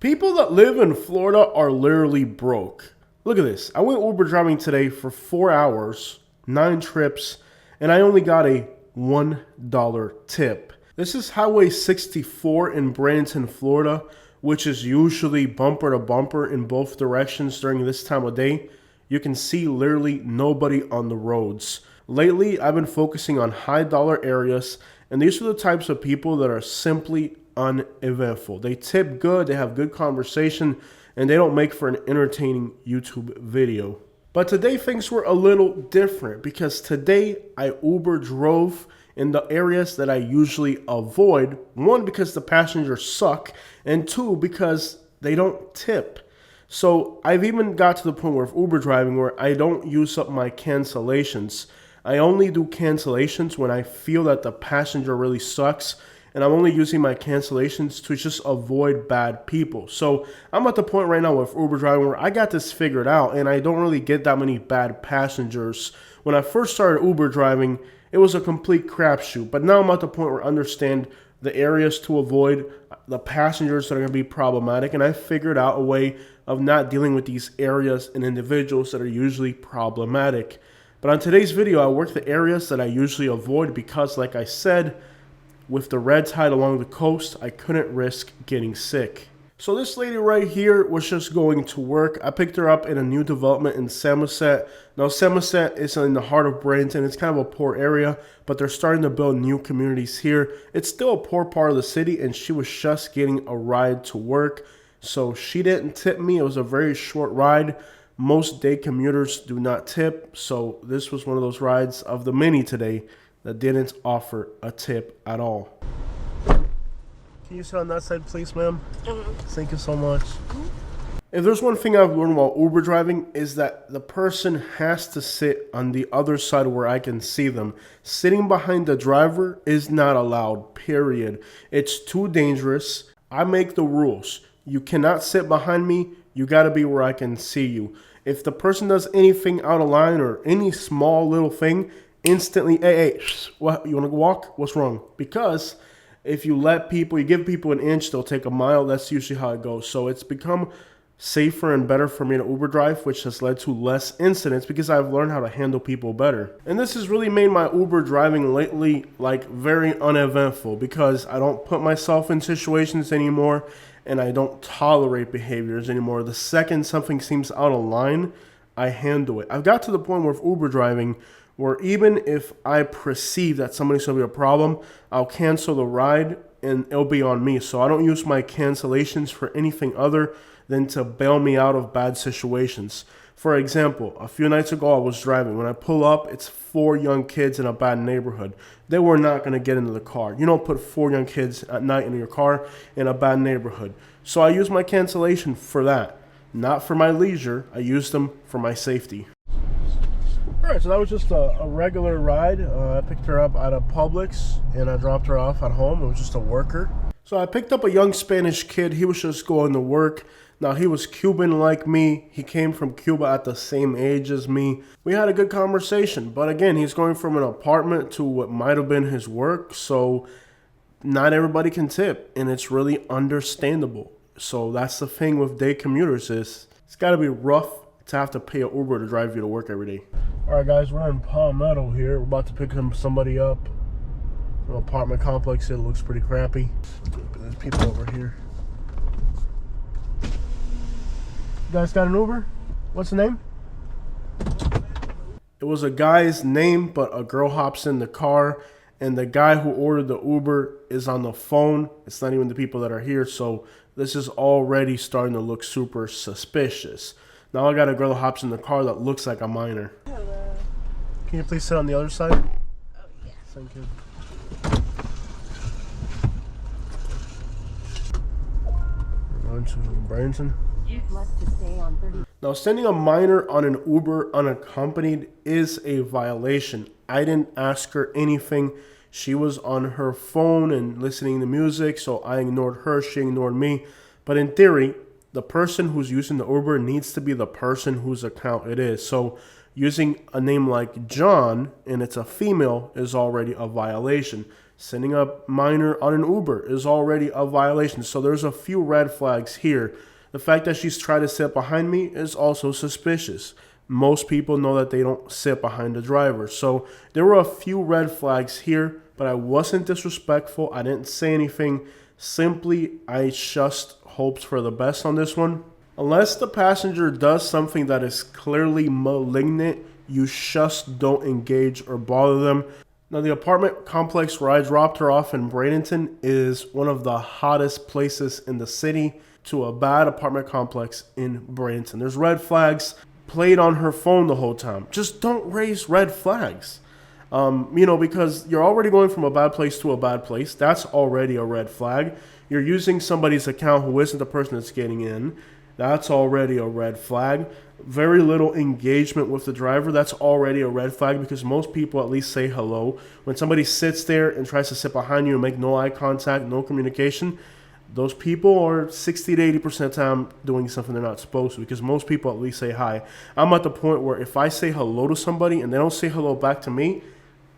People that live in Florida are literally broke. Look at this. I went Uber driving today for 4 hours, 9 trips, and I only got a $1 tip. This is Highway 64 in Bradenton, Florida, which is usually bumper to bumper in both directions during this time of day. You can see literally nobody on the roads. Lately, I've been focusing on high dollar areas, and these are the types of people that are simply uneventful. They tip good, they have good conversation, and they don't make for an entertaining YouTube video. But today things were a little different because today I Uber drove in the areas that I usually avoid. One, because the passengers suck, and two, because they don't tip. So I've even got to the point where Uber driving where I don't use up my cancellations. I only do cancellations when I feel that the passenger really sucks, and I'm only using my cancellations to just avoid bad people. So I'm at the point right now with Uber driving where I got this figured out, and I don't really get that many bad passengers. When I first started Uber driving, it was a complete crapshoot, but now I'm at the point where I understand the areas to avoid, the passengers that are going to be problematic, and I figured out a way of not dealing with these areas and individuals that are usually problematic. But on today's video, I work the areas that I usually avoid because, like I said, with the red tide along the coast, I couldn't risk getting sick. So this lady right here was just going to work. I picked her up in a new development in Samoset. Now Samoset is in the heart of Bradenton. It's kind of a poor area, but they're starting to build new communities here. It's still a poor part of the city, and she was just getting a ride to work. So she didn't tip me. It was a very short ride. Most day commuters do not tip. So this was one of those rides of the many today that didn't offer a tip at all. Can you sit on that side, please, ma'am? Thank you so much. If there's one thing I've learned while Uber driving is that the person has to sit on the other side where I can see them. Sitting behind the driver is not allowed, period. It's too dangerous. I make the rules. You cannot sit behind me. You got to be where I can see you. If the person does anything out of line or any small little thing, instantly, hey, what, you want to walk? What's wrong? Because if you let people, you give people an inch, they'll take a mile. That's usually how it goes. So it's become safer and better for me to Uber drive, which has led to less incidents because I've learned how to handle people better. And this has really made my Uber driving lately like very uneventful because I don't put myself in situations anymore and I don't tolerate behaviors anymore. The second something seems out of line, I handle it. I've got to the point where with Uber driving where even if I perceive that somebody's going to be a problem, I'll cancel the ride and it'll be on me. So I don't use my cancellations for anything other than to bail me out of bad situations. For example, a few nights ago I was driving. When I pull up, it's 4 young kids in a bad neighborhood. They were not going to get into the car. You don't put 4 young kids at night in your car in a bad neighborhood. So I use my cancellation for that. Not for my leisure. I use them for my safety. Alright, so that was just a regular ride. I picked her up at a Publix and I dropped her off at home. It was just a worker. So I picked up a young Spanish kid. He was just going to work. Now, he was Cuban like me. He came from Cuba at the same age as me. We had a good conversation. But again, he's going from an apartment to what might have been his work. So not everybody can tip. And it's really understandable. So that's the thing with day commuters is it's got to be rough to have to pay an Uber to drive you to work every day. Alright guys, we're in Palmetto here. We're about to pick somebody up. An apartment complex. It looks pretty crappy. There's people over here. You guys got an Uber? What's the name? It was a guy's name, but a girl hops in the car, and the guy who ordered the Uber is on the phone. It's not even the people that are here, so this is already starting to look super suspicious. Now I got a girl that hops in the car that looks like a minor. Hello. Can you please sit on the other side? Oh, yeah. Thank you. We're going to Bradenton. Now, sending a minor on an Uber unaccompanied is a violation. I didn't ask her anything. She was on her phone and listening to music, so I ignored her. She ignored me. But in theory, the person who's using the Uber needs to be the person whose account it is. So using a name like John and it's a female is already a violation. Sending a minor on an Uber is already a violation. So there's a few red flags here. The fact that she's trying to sit behind me is also suspicious. Most people know that they don't sit behind the driver. So there were a few red flags here, but I wasn't disrespectful. I didn't say anything. Simply, I just hoped for the best on this one. Unless the passenger does something that is clearly malignant, you just don't engage or bother them. Now, the apartment complex where I dropped her off in Bradenton is one of the hottest places in the city to a bad apartment complex in Bradenton. There's red flags played on her phone the whole time. Just don't raise red flags. Because you're already going from a bad place to a bad place. That's already a red flag. You're using somebody's account who isn't the person that's getting in. That's already a red flag. Very little engagement with the driver. That's already a red flag because most people at least say hello. When somebody sits there and tries to sit behind you and make no eye contact, no communication, those people are 60 to 80% of the time doing something they're not supposed to because most people at least say hi. I'm at the point where if I say hello to somebody and they don't say hello back to me,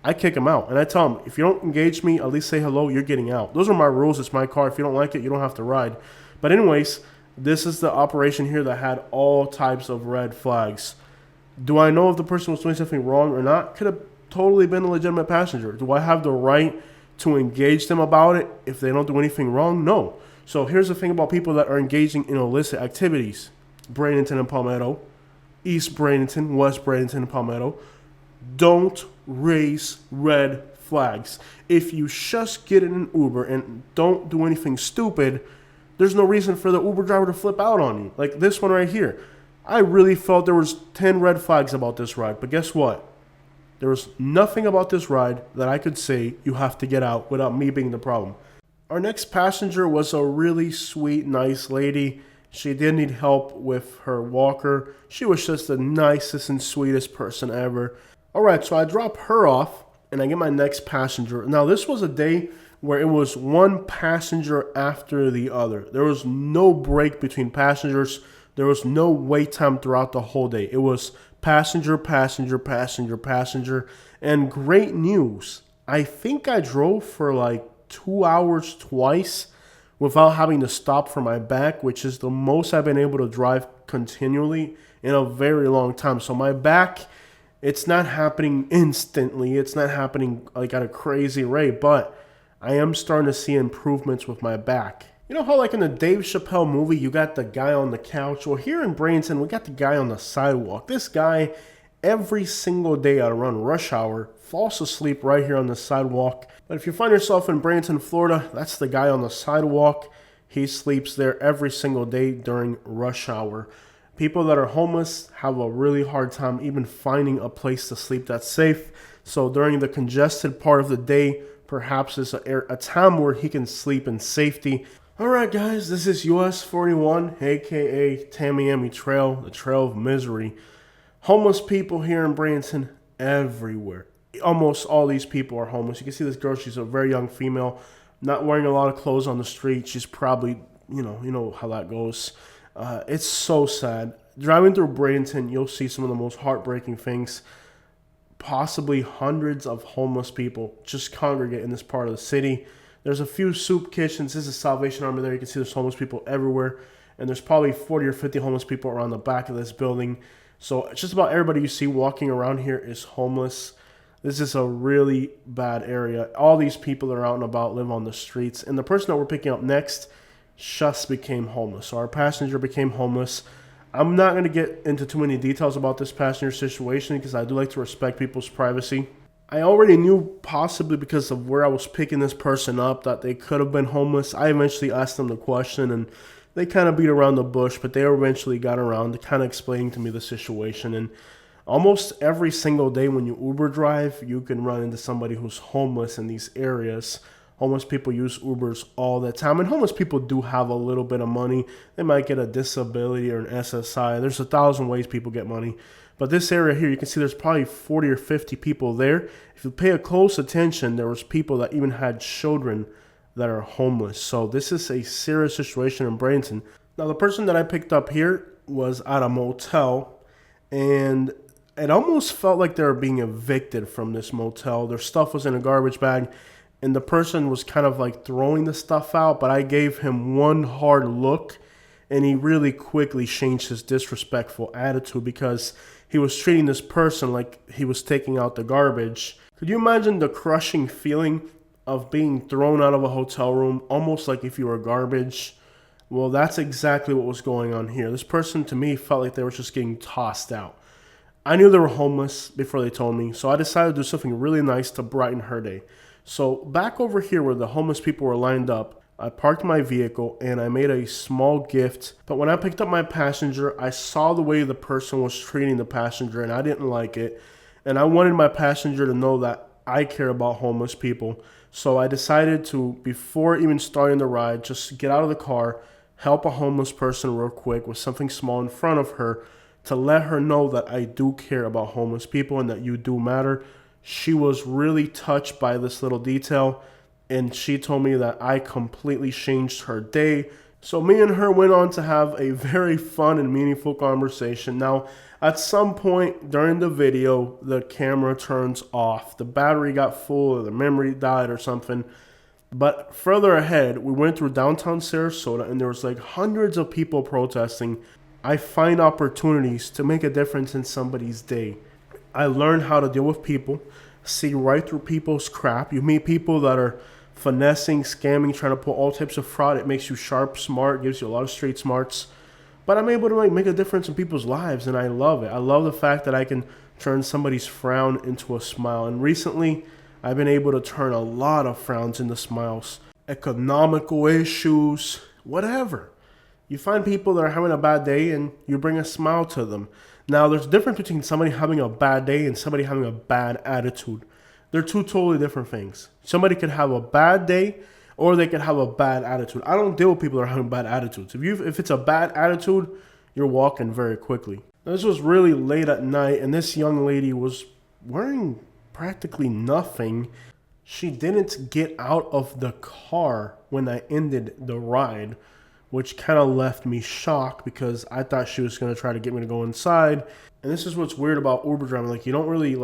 I kick them out. And I tell them, if you don't engage me, at least say hello, you're getting out. Those are my rules. It's my car. If you don't like it, you don't have to ride. But anyways, this is the operation here that had all types of red flags. Do I know if the person was doing something wrong or not? Could have totally been a legitimate passenger. Do I have the right to engage them about it if they don't do anything wrong? No. So here's the thing about people that are engaging in illicit activities. Bradenton and Palmetto, East Bradenton, West Bradenton and Palmetto. Don't raise red flags. If you just get in an Uber and don't do anything stupid, there's no reason for the Uber driver to flip out on you. Like this one right here. I really felt there was 10 red flags about this ride. But guess what? There was nothing about this ride that I could say you have to get out without me being the problem. Our next passenger was a really sweet, nice lady. She did need help with her walker. She was just the nicest and sweetest person ever. All right, so I drop her off and I get my next passenger. Now, this was a day where it was one passenger after the other. There was no break between passengers. There was no wait time throughout the whole day. It was passenger, passenger, passenger, passenger. And great news. I think I drove for like 2 hours twice without having to stop for my back, which is the most I've been able to drive continually in a very long time. So my back, it's not happening instantly. It's not happening like at a crazy rate, but I am starting to see improvements with my back. You know how like in the Dave Chappelle movie, you got the guy on the couch? Well, here in Bradenton, we got the guy on the sidewalk. This guy, every single day around rush hour, falls asleep right here on the sidewalk. But if you find yourself in Bradenton, Florida, that's the guy on the sidewalk. He sleeps there every single day during rush hour. People that are homeless have a really hard time even finding a place to sleep that's safe. So during the congested part of the day, perhaps it's a time where he can sleep in safety. All right, guys, this is US 41, aka Tamiami Trail, the Trail of Misery. Homeless people here in Bradenton everywhere. Almost all these people are homeless. You can see this girl, she's a very young female, not wearing a lot of clothes on the street. She's probably, you know how that goes. It's so sad. Driving through Bradenton, you'll see some of the most heartbreaking things. Possibly hundreds of homeless people just congregate in this part of the city. There's a few soup kitchens. This is Salvation Army there. You can see there's homeless people everywhere. And there's probably 40 or 50 homeless people around the back of this building. So just about everybody you see walking around here is homeless. This is a really bad area. All these people that are out and about live on the streets. And the person that we're picking up next just became homeless. So our passenger became homeless. I'm not going to get into too many details about this passenger situation because I do like to respect people's privacy. I already knew, possibly because of where I was picking this person up, that they could have been homeless. I eventually asked them the question and they kind of beat around the bush, but they eventually got around to kind of explaining to me the situation. And almost every single day when you Uber drive, you can run into somebody who's homeless in these areas. Homeless people use Ubers all the time, and homeless people do have a little bit of money. They might get a disability or an SSI. There's 1,000 ways people get money. But this area here, you can see there's probably 40 or 50 people there. If you pay a close attention, there was people that even had children that are homeless. So this is a serious situation in Bradenton. Now, the person that I picked up here was at a motel, and it almost felt like they were being evicted from this motel. Their stuff was in a garbage bag. and the person was kind of like throwing the stuff out, but I gave him one hard look, and he really quickly changed his disrespectful attitude because he was treating this person like he was taking out the garbage. Could you imagine the crushing feeling of being thrown out of a hotel room, almost like if you were garbage? Well, that's exactly what was going on here. This person, to me, felt like they were just getting tossed out. I knew they were homeless before they told me, so I decided to do something really nice to brighten her day. So back over here where the homeless people were lined up, I parked my vehicle and I made a small gift. But when I picked up my passenger, I saw the way the person was treating the passenger and I didn't like it. And I wanted my passenger to know that I care about homeless people. So I decided to, before even starting the ride, just get out of the car, help a homeless person real quick with something small in front of her to let her know that I do care about homeless people and that you do matter. She was really touched by this little detail, and she told me that I completely changed her day. So me and her went on to have a very fun and meaningful conversation. Now, at some point during the video, the camera turns off. The battery got full or the memory died or something. But further ahead, we went through downtown Sarasota and there was like hundreds of people protesting. I find opportunities to make a difference in somebody's day. I learned how to deal with people, see right through people's crap. You meet people that are finessing, scamming, trying to pull all types of fraud. It makes you sharp, smart, gives you a lot of street smarts. But I'm able to like make a difference in people's lives, and I love it. I love the fact that I can turn somebody's frown into a smile. And recently, I've been able to turn a lot of frowns into smiles. Economical issues, whatever. You find people that are having a bad day and you bring a smile to them. Now, there's a difference between somebody having a bad day and somebody having a bad attitude. They're two totally different things. Somebody could have a bad day or they could have a bad attitude. I don't deal with people that are having bad attitudes. If it's a bad attitude, you're walking very quickly. Now, this was really late at night, and this young lady was wearing practically nothing. She didn't get out of the car when I ended the ride, which kind of left me shocked because I thought she was going to try to get me to go inside. And this is what's weird about Uber driving. Like, you don't really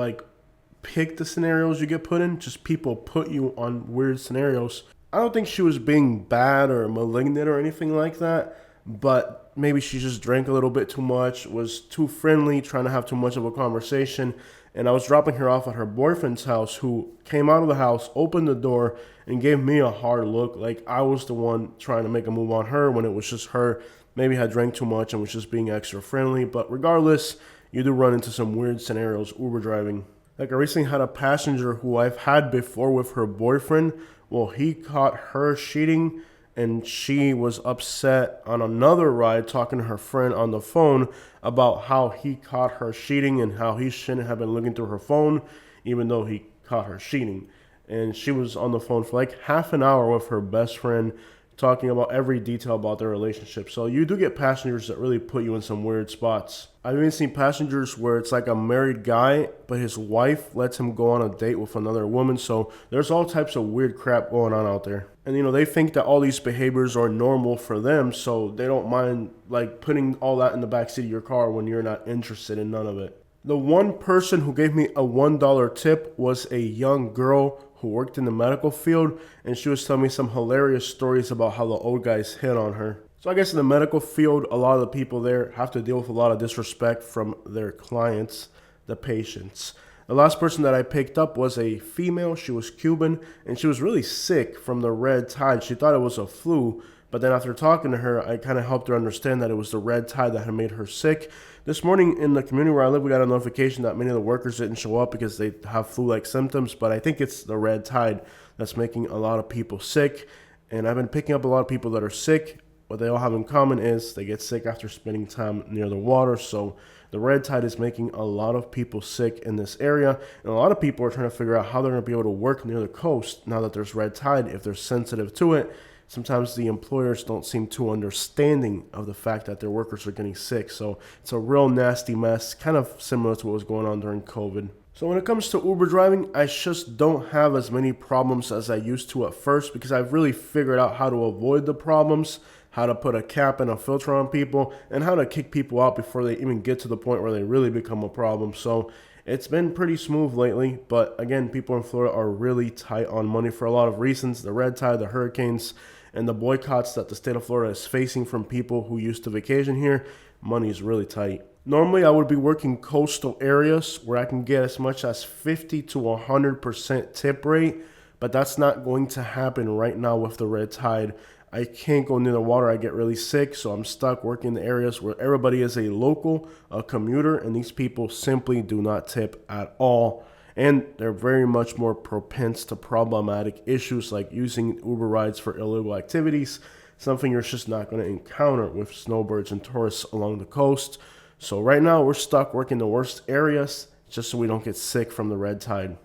pick the scenarios you get put in. Just people put you on weird scenarios. I don't think she was being bad or malignant or anything like that, but maybe she just drank a little bit too much, was too friendly, trying to have too much of a conversation. And I was dropping her off at her boyfriend's house, who came out of the house, opened the door, and gave me a hard look. Like I was the one trying to make a move on her when it was just her. Maybe had drank too much and was just being extra friendly. But regardless, you do run into some weird scenarios Uber driving. Like I recently had a passenger who I've had before with her boyfriend. Well, he caught her cheating, and she was upset on another ride talking to her friend on the phone about how he caught her cheating and how he shouldn't have been looking through her phone even though he caught her cheating. And she was on the phone for like half an hour with her best friend talking about every detail about their relationship. So you do get passengers that really put you in some weird spots. I've even seen passengers where it's like a married guy, but his wife lets him go on a date with another woman. So there's all types of weird crap going on out there. And they think that all these behaviors are normal for them, so they don't mind like putting all that in the backseat of your car when you're not interested in none of it. The one person who gave me a $1 tip was a young girl who worked in the medical field, and she was telling me some hilarious stories about how the old guys hit on her. So I guess in the medical field, a lot of the people there have to deal with a lot of disrespect from their clients, the patients. The last person that I picked up was a female. She was Cuban, and she was really sick from the red tide. She thought it was a flu, but then after talking to her, I kind of helped her understand that it was the red tide that had made her sick. This morning in the community where I live, we got a notification that many of the workers didn't show up because they have flu-like symptoms, but I think it's the red tide that's making a lot of people sick. And I've been picking up a lot of people that are sick. What they all have in common is they get sick after spending time near the water. So the red tide is making a lot of people sick in this area. And a lot of people are trying to figure out how they're going to be able to work near the coast now that there's red tide, if they're sensitive to it. Sometimes the employers don't seem too understanding of the fact that their workers are getting sick. So it's a real nasty mess, kind of similar to what was going on during COVID. So when it comes to Uber driving, I just don't have as many problems as I used to at first because I've really figured out how to avoid the problems, how to put a cap and a filter on people, and how to kick people out before they even get to the point where they really become a problem. So It's been pretty smooth lately, but again, people in Florida are really tight on money for a lot of reasons. The red tide, the hurricanes, and the boycotts that the state of Florida is facing from people who used to vacation here, money is really tight. Normally, I would be working coastal areas where I can get as much as 50 to 100% tip rate, but that's not going to happen right now with the red tide. I can't go near the water. I get really sick, so I'm stuck working in the areas where everybody is a local, a commuter, and these people simply do not tip at all. And they're very much more propense to problematic issues like using Uber rides for illegal activities, something you're just not going to encounter with snowbirds and tourists along the coast. So right now we're stuck working the worst areas just so we don't get sick from the red tide.